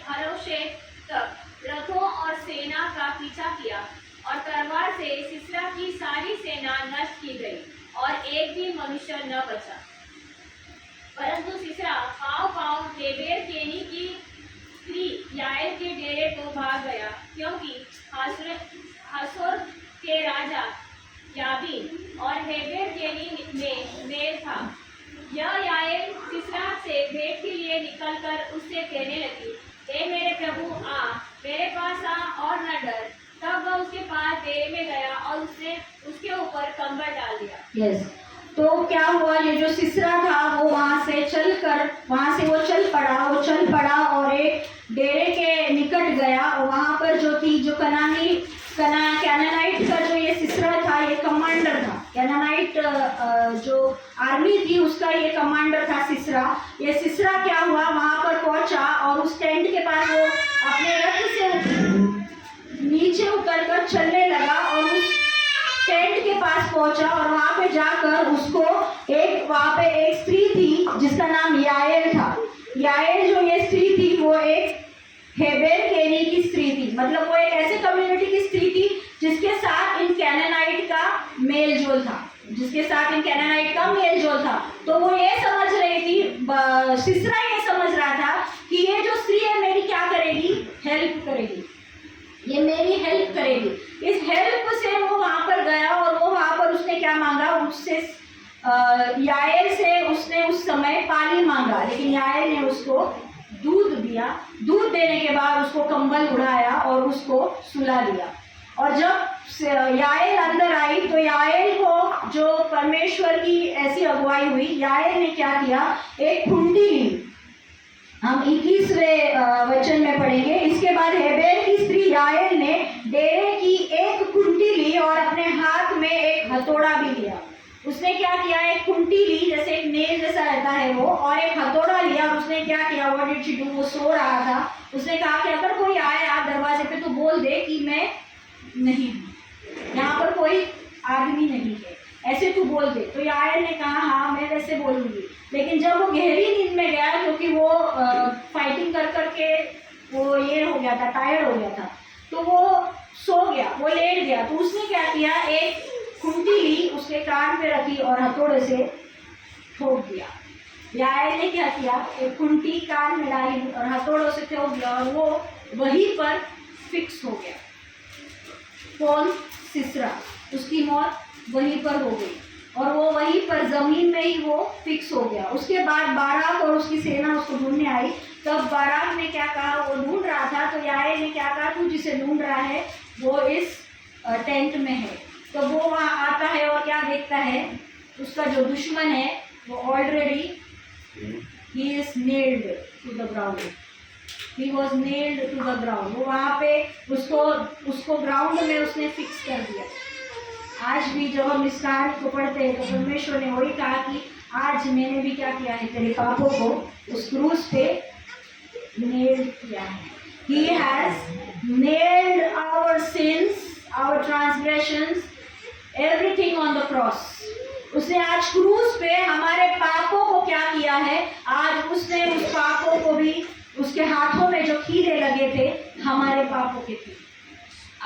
हरोशेत तक रथों और सेना का पीछा किया और तलवार से सिसरा की सारी सेना नष्ट की गई और एक भी मनुष्य न बचा। परंतु सिसरा पाँव पाँव हेबेर केनी की स्त्री याएल के डेरे को भाग गया, क्योंकि हासोर के राजा याबीन और हेबेर केनी में मेल था। यह याएल सिसरा से भेंट के लिए निकलकर उससे कहने लगी, हे मेरे प्रभु आ, मेरे पास आ और न डर। तब वह उसके पास डेरे में गया और उसने उसके ऊपर कंबल डाल दिया। यस, तो क्या हुआ, ये जो सिसरा था वो वहां से वो चल पड़ा और एक डेरे के निकट गया और वहां पर जो थी जो कैनानाइट का जो ये सिसरा था, ये कमांडर था। कैनानाइट जो आर्मी थी उसका ये कमांडर था सिसरा। ये सिसरा क्या हुआ, वहां पर पहुंचा और उस टेंट के पास वो अपने रथ से नीचे उतरकर चलने लगा और उस टेंट के पास पहुंचा और वहां पे जाकर उसको वहां पे एक स्त्री थी जिसका नाम याएल था। याएल जो ये स्त्री थी वो एक हेबेर केनी की स्त्री थी, मतलब वो एक ऐसे कम्युनिटी की स्त्री थी जिसके साथ इन कैनानाइट का मेल जोल था। तो वो ये समझ रही थी, सिसरा ये समझ रहा था कि ये जो स्त्री है मेरी क्या करेगी, हेल्प करेगी, ये मेरी हेल्प करेगी। इस हेल्प से वो वहां पर गया और वो वहां पर उसने क्या मांगा, उससे याएल से उसने उस समय पानी मांगा, लेकिन याएल ने उसको दूध दिया। दूध देने के बाद उसको कंबल उड़ाया और उसको सुला दिया। और जब याएल अंदर आई तो याएल को जो परमेश्वर की ऐसी अगुवाई हुई, याएल ने क्या किया, एक खुंटी ली। हम 21वें वचन में पढ़ेंगे। इसके बाद हेबेर की स्त्री याएल ने डेरे की एक खुंटी ली और अपने हाथ में एक हथौड़ा भी लिया। उसने क्या किया, एक खुंटी ली, जैसे एक नेल जैसा रहता है वो, और एक हथौड़ा लिया। और उसने क्या किया, व्हाट डिड शी डू, वो सो रहा था। उसने कहा कि अगर कोई आए आप दरवाजे पे तो बोल दे कि मैं नहीं हूँ, यहाँ पर कोई आदमी नहीं है, ऐसे तू बोल दे। तो याएल ने कहा हाँ मैं वैसे बोलूँगी। लेकिन जब वो गहरी नींद में गया, क्योंकि वो फाइटिंग कर करके वो ये हो गया था, टायर्ड हो गया था, तो वो सो गया, वो लेट गया। तो उसने क्या किया, एक खुंटी ली, उसके कान पे रखी और हथौड़े से ठोक दिया। याएल ने क्या किया, एक खुंटी कान में डाली और हथौड़ों से ठोक दिया और वो वहीं पर फिक्स हो गया। कौन, सिसरा, उसकी मौत वहीं पर हो गई और वो वहीं पर जमीन में ही वो फिक्स हो गया। उसके बाद बाराक और उसकी सेना उसको ढूंढने आई। तब बाराक ने क्या कहा, वो ढूंढ रहा था, तो याएल ने क्या कहा, तू जिसे ढूंढ रहा है वो इस टेंट में है। तो वो वहाँ आता है और क्या देखता है, उसका जो दुश्मन है वो already he is nailed to the ground, he was nailed to the ground. वो वहाँ पे उसको ग्राउंड में उसने फिक्स कर दिया। आज भी जब हम इस कहानी को पढ़ते हैं तो परमेश्वर ने वही कहा कि आज मैंने भी क्या किया है, तेरे पापों को उस क्रूस पे नेल्ड किया है। He has nailed our sins, our transgressions, everything on the cross. उसने आज क्रूस पे हमारे पापों को क्या किया है, आज उसने उस पापों को भी, उसके हाथों में जो कीड़े लगे थे हमारे पापों के थे,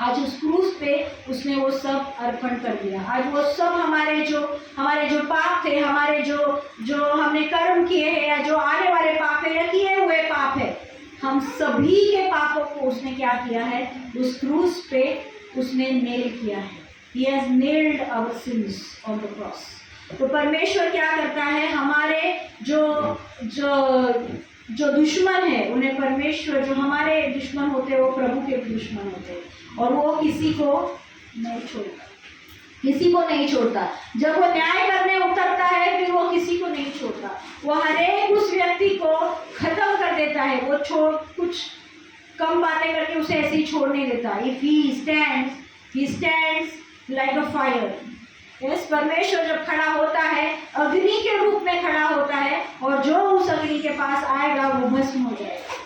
आज उस क्रूस पे उसने वो सब अर्पण कर दिया। आज वो सब हमारे जो पाप थे, हमारे जो हमने कर्म किए हैं या जो आने वाले पाप है या किए हुए पाप है, हम सभी के पापों को उसने क्या किया है, उस क्रूस पे उसने नेल किया है। He has nailed our sins on the cross. तो परमेश्वर क्या करता है, हमारे जो जो दुश्मन है उन्हें परमेश्वर, जो हमारे दुश्मन होते हैं वो प्रभु के दुश्मन होते हैं, और वो किसी को नहीं छोड़ता, किसी को नहीं छोड़ता। जब वो न्याय करने उतरता है फिर वो किसी को नहीं छोड़ता, वो हर एक उस व्यक्ति को खत्म कर देता है। वो कुछ कम बातें करके उसे ऐसे ही छोड़ नहीं देता। If he stands like a fire. Yes, परमेश्वर जब खड़ा होता है अग्नि के रूप में खड़ा होता है, और जो उस अग्नि के पास आएगा वो भस्म हो जाएगा।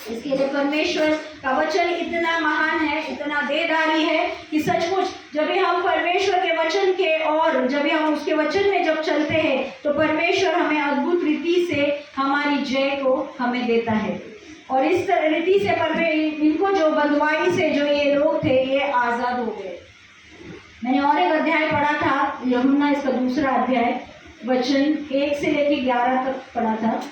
इसके लिए परमेश्वर का वचन इतना महान है, इतना देदारी है कि सचमुच जब भी हम परमेश्वर के वचन के, और जब भी हम उसके वचन में जब चलते हैं तो परमेश्वर हमें अद्भुत रीति से हमारी जय को हमें देता है। और इस रीति से इनको जो बंधुआई से जो ये लोग थे ये आज़ाद हो गए। मैंने और एक अध्याय पढ़ा था, यूहन्ना इसका दूसरा अध्याय, वचन 1 से लेकर 11 तक पढ़ा था।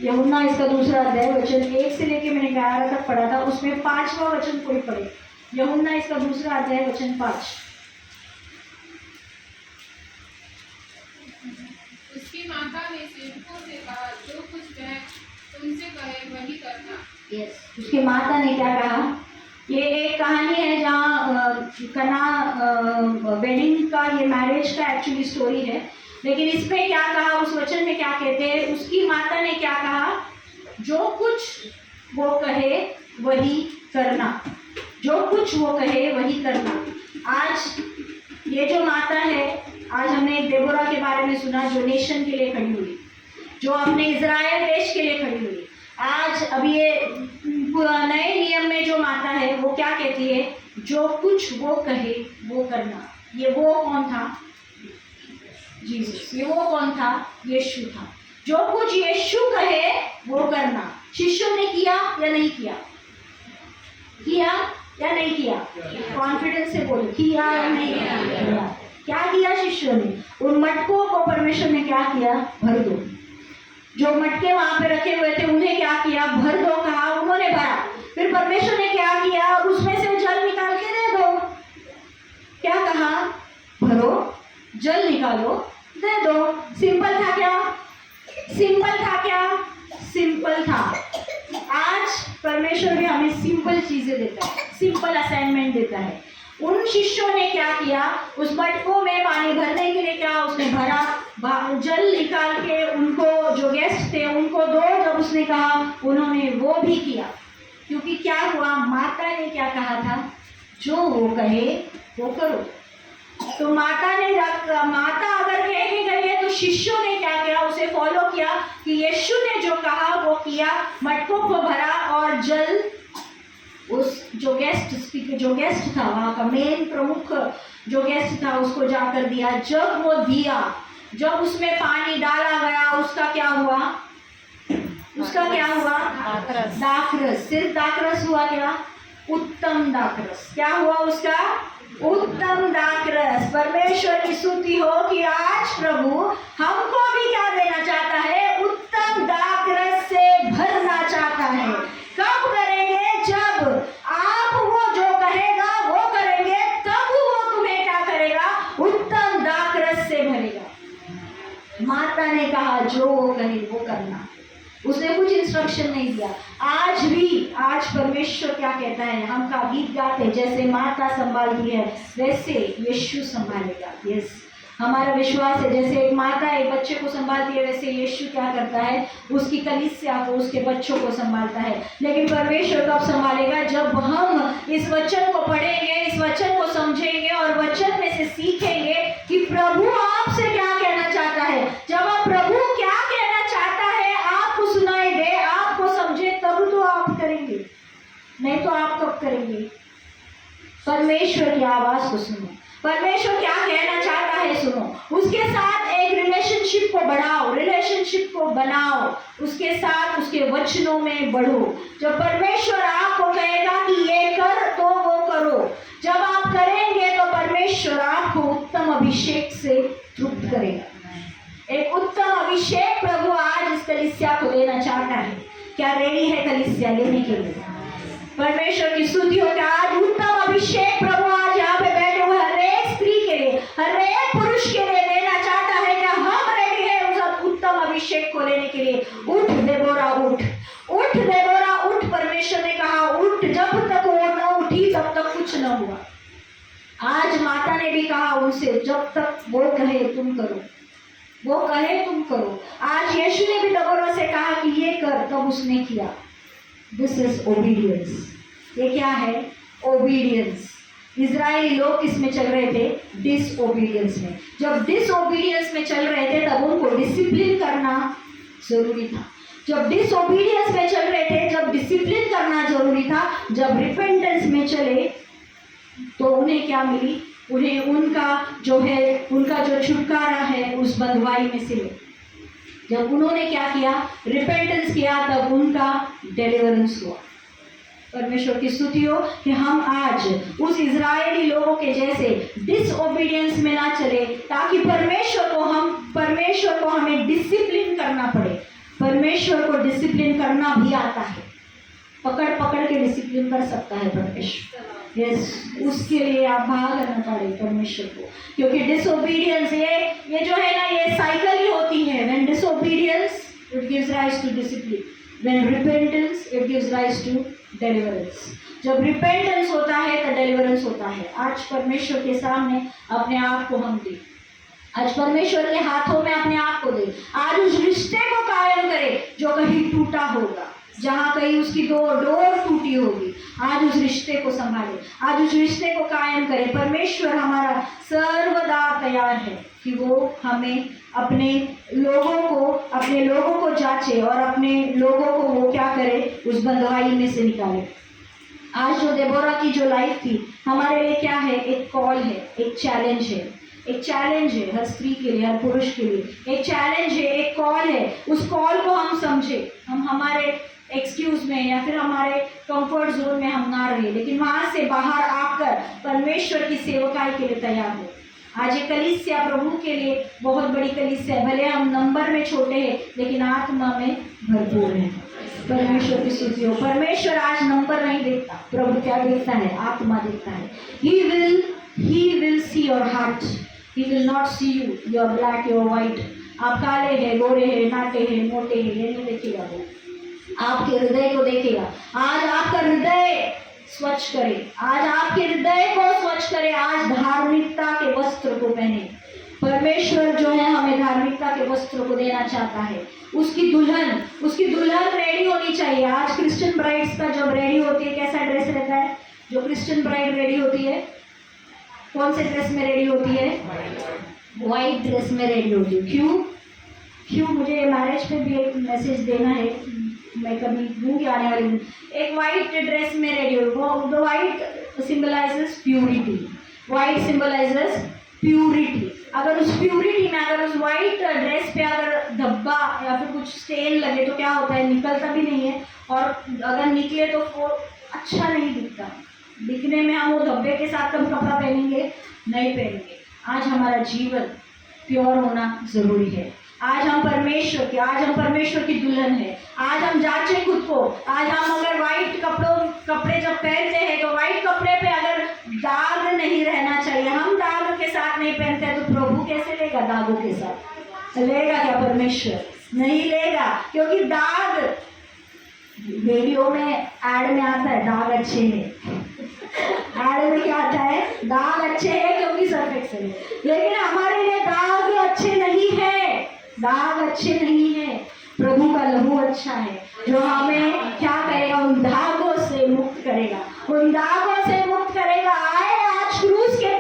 यूहन्ना इसका दूसरा अध्याय वचन 1 से लेकर मैंने 11 तक पढ़ा था। उसमें 5वां वचन कोई पढ़े। यूहन्ना इसका दूसरा अध्याय वचन 5। उसकी माता ने सेवकों से कहा, जो कुछ वह तुमसे कहे वही करना। यस, उसकी माता ने क्या कहा? ये एक कहानी है जहाँ कना वेडिंग का, ये मैरिज का एक्चुअली स्टोरी है, लेकिन इसमें क्या कहा, उस वचन में क्या कहते हैं? उसकी माता ने क्या कहा? जो कुछ वो कहे वही करना, जो कुछ वो कहे वही करना। आज ये जो माता है, आज हमने डेबोरा के बारे में सुना जो नेशन के लिए खड़ी हुई, जो अपने इजराइल देश के लिए खड़ी हुई। आज अब ये नए नियम में जो माता है वो क्या कहती है? जो कुछ वो कहे वो करना। ये वो कौन था? जीसस। ये वो कौन था? यीशु था। जो कुछ यीशु कहे वो करना। शिष्यों ने किया या नहीं किया? किया या नहीं किया? कॉन्फिडेंस से बोलो, किया या नहीं किया? क्या किया शिष्यों ने? उन मटकों को परमेश्वर ने क्या किया? भर दो। जो मटके वहां पे रखे हुए थे उन्हें क्या किया? भर दो कहा, उन्होंने भरा। फिर परमेश्वर ने क्या किया? उसमें से जल निकाल के दे दो। क्या कहा? भरो, जल निकालो, दे दो। सिंपल था क्या? सिंपल था क्या? सिंपल था। आज परमेश्वर भी हमें सिंपल चीजें देता है, सिंपल असाइनमेंट देता है। उन शिष्यों ने क्या किया? उस मटकों में पानी भरने के लिए क्या उसने भरा? जल निकाल के उनको, जो गेस्ट थे उनको दो। जब उसने कहा उन्होंने वो भी किया, क्योंकि क्या हुआ? माता ने क्या कहा था? जो वो कहे वो करो। तो माता अगर कह के गई है तो शिष्यों ने क्या किया? उसे फॉलो किया कि यीशु ने जो कहा वो किया। मटकों को भरा और जल उस जो गेस्ट था, वहाँ का मेन प्रमुख जो गेस्ट था उसको जाकर दिया। जब वो दिया, जब उसमें पानी डाला गया, उसका क्या हुआ? उसका क्या हुआ? दाखरस। सिर्फ दाखरस हुआ क्या? उत्तम दाखरस। क्या हुआ उसका? उत्तम दाखरस। परमेश्वर की स्तुति हो कि आज प्रभु हमको भी क्या देना चाहता है? उत्तम दाखरस से भरना चाहता है। कब करेंगे? जब आप वो जो कहेगा वो करेंगे, तब वो तुम्हें क्या करेगा? उत्तम दाखरस से भरेगा। माता ने कहा जो वो कहे वो करना। उसने कुछ इंस्ट्रक्शन नहीं दिया। आज परमेश्वर क्या कहता है? हम का गीत गाते, जैसे माता संभालती है वैसे यीशु संभालेगा। यस, हमारा विश्वास है जैसे एक माता एक बच्चे को संभालती है वैसे यीशु क्या करता है? उसकी कलीसिया को, उसके बच्चों को संभालता है। लेकिन परमेश्वर कब संभालेगा? जब हम इस वचन को पढ़ेंगे, इस वचन को समझेंगे और वचन में से सीखेंगे कि प्रभु आपसे क्या कहना चाहता है। जब आप प्रभु क्या कहना चाहता है आपको सुनाई दे, आपको समझे, तब तो आप करेंगे, नहीं तो आप कब करेंगे? परमेश्वर की आवाज को सुनो, परमेश्वर क्या कहना चाहता है सुनो। उसके साथ एक रिलेशनशिप को बढ़ाओ, रिलेशनशिप को बनाओ, उसके साथ उसके वचनों में बढ़ो। जब परमेश्वर आपको कहेगा कि ये कर तो वो करो। जब आप करेंगे तो परमेश्वर आपको उत्तम अभिषेक से तृप्त करेगा। एक उत्तम अभिषेक प्रभु आज इस कलीसिया को देना चाहता है। क्या रेडी है कलीसिया लेने के लिए? परमेश्वर की स्तुति हो कि आज उत्तम अभिषेक प्रभु आज यहाँ पे बैठे हुए हर एक स्त्री के लिए, हर एक पुरुष के लिए देना चाहता है। क्या हम रेडी है उस उत्तम अभिषेक को लेने के लिए? उठ दे ने भी कहा उनसे, जब तक वो कहे तुम करो, वो कहे तुम करो। आज यीशु ने भी दबोरा से कहा कि ये कर, तब उसने किया। This is obedience. ये क्या है? ओबीडियंस। इजरायली लोग किसमें चल रहे थे? डिसओबीडियंस में। जब डिसओबीडियंस में चल रहे थे तब उनको डिसिप्लिन करना जरूरी था। जब डिसओबीडियंस में चल रहे थे, जब डिसिप्लिन करना जरूरी था, जब रिपेंटेंस में चले तो उन्हें क्या मिली? उन्हें उनका जो है, उनका जो छुटकारा है उस बंधुआई में से मिला। जब उन्होंने क्या किया? रिपेंटेंस किया, तब उनका डिलीवरेंस हुआ। परमेश्वर की स्तुति हो कि हम आज उस इजरायली लोगों के जैसे डिसओबीडियंस में ना चले, ताकि परमेश्वर को हमें डिसिप्लिन करना पड़े। परमेश्वर को डिसिप्लिन करना भी आता है, पकड़ पकड़ के डिसिप्लिन कर सकता है परमेश्वर। यस, उसके लिए आप भाग करना पड़े परमेश्वर को, क्योंकि डिसओबीडियंस ये जो है ना, ये साइकिल ही होती है। When disobedience it gives rise to discipline, when repentance it gives rise to deliverance. जब रिपेंटेंस होता है तो डिलीवरेंस होता है। आज परमेश्वर के सामने अपने आप को हम दें, आज परमेश्वर के हाथों में अपने आप को दे। आज उस रिश्ते को कायम करे जो कहीं टूटा होगा, जहाँ कहीं उसकी डोर टूटी होगी। आज उस रिश्ते को संभाले, आज उस रिश्ते को कायम करे। परमेश्वर हमारा सर्वदा तैयार है कि वो हमें अपने लोगों को जांचे और अपने लोगों को वो क्या करे? उस बंधुआई में से निकाले। आज जो देबोरा की जो लाइफ थी हमारे लिए क्या है? एक कॉल है, एक चैलेंज है। एक चैलेंज है हर स्त्री के लिए, हर पुरुष के लिए। एक चैलेंज है, एक कॉल है। उस कॉल को हम समझे, हम हमारे एक्सक्यूज में या फिर हमारे कंफर्ट जोन में हम ना रहे, लेकिन वहां से बाहर आकर परमेश्वर की सेवकाई के लिए तैयार हो। आज ये कलीसिया प्रभु के लिए बहुत बड़ी कलीसिया है। भले हम नंबर में छोटे हैं लेकिन आत्मा में भरपूर है। परमेश्वर की स्तुति हो। परमेश्वर आज नंबर नहीं देखता, प्रभु क्या देखता है? आत्मा देखता है। He will see your heart. He will not see you. You are black, you are white. आप काले हैं, गोरे हैं, नाटे हैं, मोटे हैं, ये नहीं देखेगा वो। आपके हृदय को देखेगा। आज आपका हृदय स्वच्छ करे, आज आपके हृदय को स्वच्छ करे। आज धार्मिकता के वस्त्र को पहने। परमेश्वर जो है हमें धार्मिकता के वस्त्र को देना चाहता है। उसकी दुल्हन रेडी होनी चाहिए। आज क्रिश्चियन ब्राइड्स का जब रेडी होती है कैसा ड्रेस रहता है? जो क्रिश्चियन ब्राइड रेडी होती है कौन से ड्रेस में रेडी होती है? वाइट ड्रेस में रेडी होती है। क्यों? मुझे मैरिज पे भी एक मैसेज देना है, मैं कभी दूंगी आने वाली दिन। एक वाइट ड्रेस में रेडी हो। The white symbolizes purity. White symbolizes purity. अगर उस प्यूरिटी में, अगर उस वाइट ड्रेस पे अगर धब्बा या फिर कुछ स्टेन लगे तो क्या होता है? निकलता भी नहीं है, और अगर निकले तो वो अच्छा नहीं दिखता। दिखने में हम वो धब्बे के साथ कब कपड़ा पहनेंगे? नहीं पहनेंगे। आज हमारा जीवन प्योर होना जरूरी है। आज हम परमेश्वर की दुल्हन है। आज हम जांचे खुद को। आज हम अगर वाइट कपड़े जब पहनते हैं तो वाइट कपड़े पे अगर दाग नहीं रहना चाहिए, हम दाग के साथ नहीं पहनते तो प्रभु कैसे लेगा? दागों के साथ लेगा क्या परमेश्वर? नहीं लेगा, क्योंकि दाग वीडियो में ऐड में आता है दाग अच्छे हैं। ऐड में क्या आता है? दाग अच्छे हैं क्योंकि सर्फ एक्सेल है। लेकिन हमारे लिए दाग अच्छे नहीं है, दाग अच्छे नहीं है। प्रभु का लहू अच्छा है जो हमें क्या करेगा? उन दागों से मुक्त करेगा, उन दागों से मुक्त करेगा। आए आज क्रूस के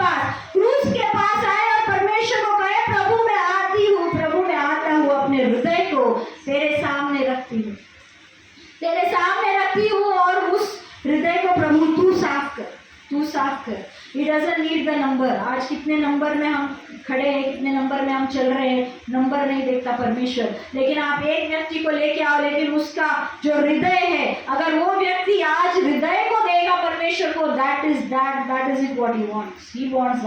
पास आए और परमेश्वर को कहे, प्रभु मैं आती हूँ, प्रभु मैं आता हूँ, अपने हृदय को तेरे सामने रखती हूँ, तेरे सामने रखती हूँ। और उस हृदय को प्रभु तू साफ कर। It doesn't need the number. आज कितने नंबर में हम खड़े हैं, कितने नंबर में हम चल रहे हैं, नंबर नहीं देखता परमेश्वर। लेकिन आप एक व्यक्ति को लेके आओ, लेकिन उसका जो हृदय है, अगर वो व्यक्ति आज हृदय को देगा परमेश्वर को, that is it what he wants. He wants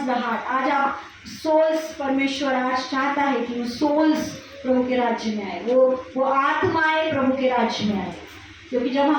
the heart. आज आप सोल्स, परमेश्वर आज चाहता है कि वो सोल्स प्रभु के राज्य में आए, वो आत्माएं प्रभु के राज्य में आए। क्योंकि जब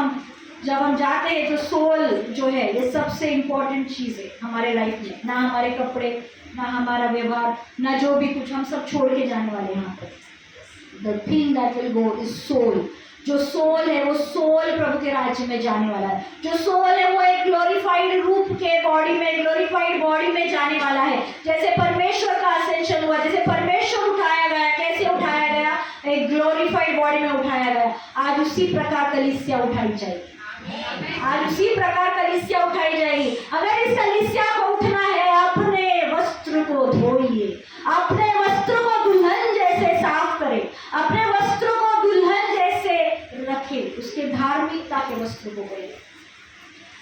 हम जाते हैं तो सोल जो है ये सबसे इम्पोर्टेंट चीज़ है हमारे लाइफ में। ना हमारे कपड़े, ना हमारा व्यवहार, ना जो भी कुछ, हम सब छोड़ के जाने वाले हैं यहाँ पर। The thing that will go is soul. जो सोल है वो सोल प्रभु के राज्य में जाने वाला है। जो सोल है वो एक ग्लोरीफाइड रूप के बॉडी में, ग्लोरीफाइड बॉडी में जाने वाला है। जैसे परमेश्वर का असेंशन हुआ, जैसे परमेश्वर उठाया गया, कैसे उठाया गया? एक ग्लोरीफाइड बॉडी में उठाया गया। आज उसी प्रकार कलीसिया उठाई जाएगी, आज उसी प्रकार कलीसिया उठाई जाएगी। अगर इस कलीसिया को उठना है, अपने वस्त्र को धोइए, अपने वस्त्र को दुल्हन जैसे साफ करें, अपने वस्त्र को दुल्हन जैसे रखे, उसके धार्मिकता के वस्त्र को पहने।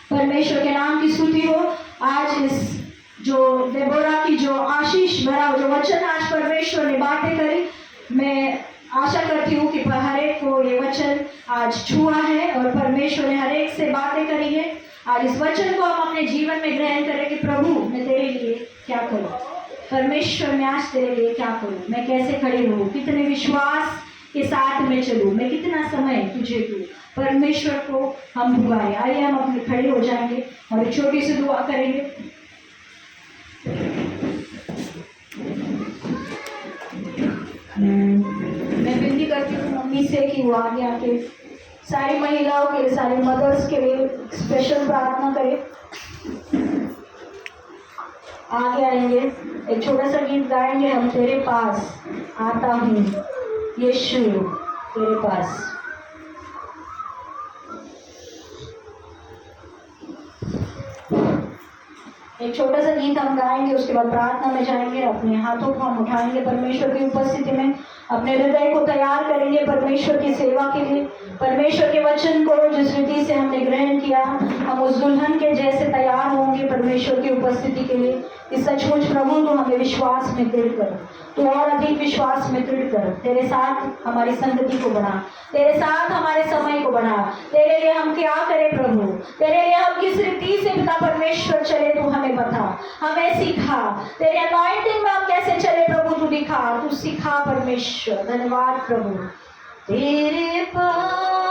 परमेश्वर के नाम की स्तुति हो। आज इस जो देबोरा की जो आशीष भरा जो वचन आज परमेश्वर ने बातें करी, मैं आशा करती हूँ कि हर एक को ये वचन आज छुआ है और परमेश्वर ने हर एक से बातें करी है। आज इस वचन को हम अपने जीवन में ग्रहण करें कि प्रभु मैं तेरे लिए क्या करूँ, परमेश्वर मैं आज तेरे लिए क्या करूँ, मैं कैसे खड़ी रहूँ, कितने विश्वास के साथ में चलूँ, मैं कितना समय तुझे दूँ। परमेश्वर को हम पुकारें। आइए हम अपने खड़े हो जाएंगे और एक छोटी सी दुआ करेंगे। मैं विनती करती हूँ मम्मी से कि वो आगे आके सारी महिलाओं के लिए, सारी मदर्स के लिए स्पेशल प्रार्थना करें। आगे आएंगे, एक छोटा सा गीत गाएंगे हम। तेरे पास आता हूँ यीशु तेरे पास। एक छोटा सा गीत हम गाएंगे, उसके बाद प्रार्थना में जाएंगे। अपने हाथों को हम उठाएंगे परमेश्वर की उपस्थिति में, अपने हृदय को तैयार करेंगे परमेश्वर की सेवा के लिए। परमेश्वर के वचन को जिस रीति से हमने ग्रहण किया, हम उस दुल्हन के जैसे तैयार होंगे परमेश्वर की उपस्थिति के लिए। कि सचमुच प्रभु तो हमें विश्वास में दृढ़ कर, तो और अधिक विश्वास में दृढ़ कर। तेरे साथ हमारी संगति को बढ़ा, तेरे साथ हमारे समय को बढ़ा। तेरे लिए हम क्या करें प्रभु, तेरे लिए हम किस रीति से पिता परमेश्वर चले, तू हमें बता, हमें सिखा। तेरे अनॉइंटिंग में हम कैसे चले प्रभु, तू दिखा, तू सिखा परमेश्वर। धन्यवाद प्रभु। तेरे पास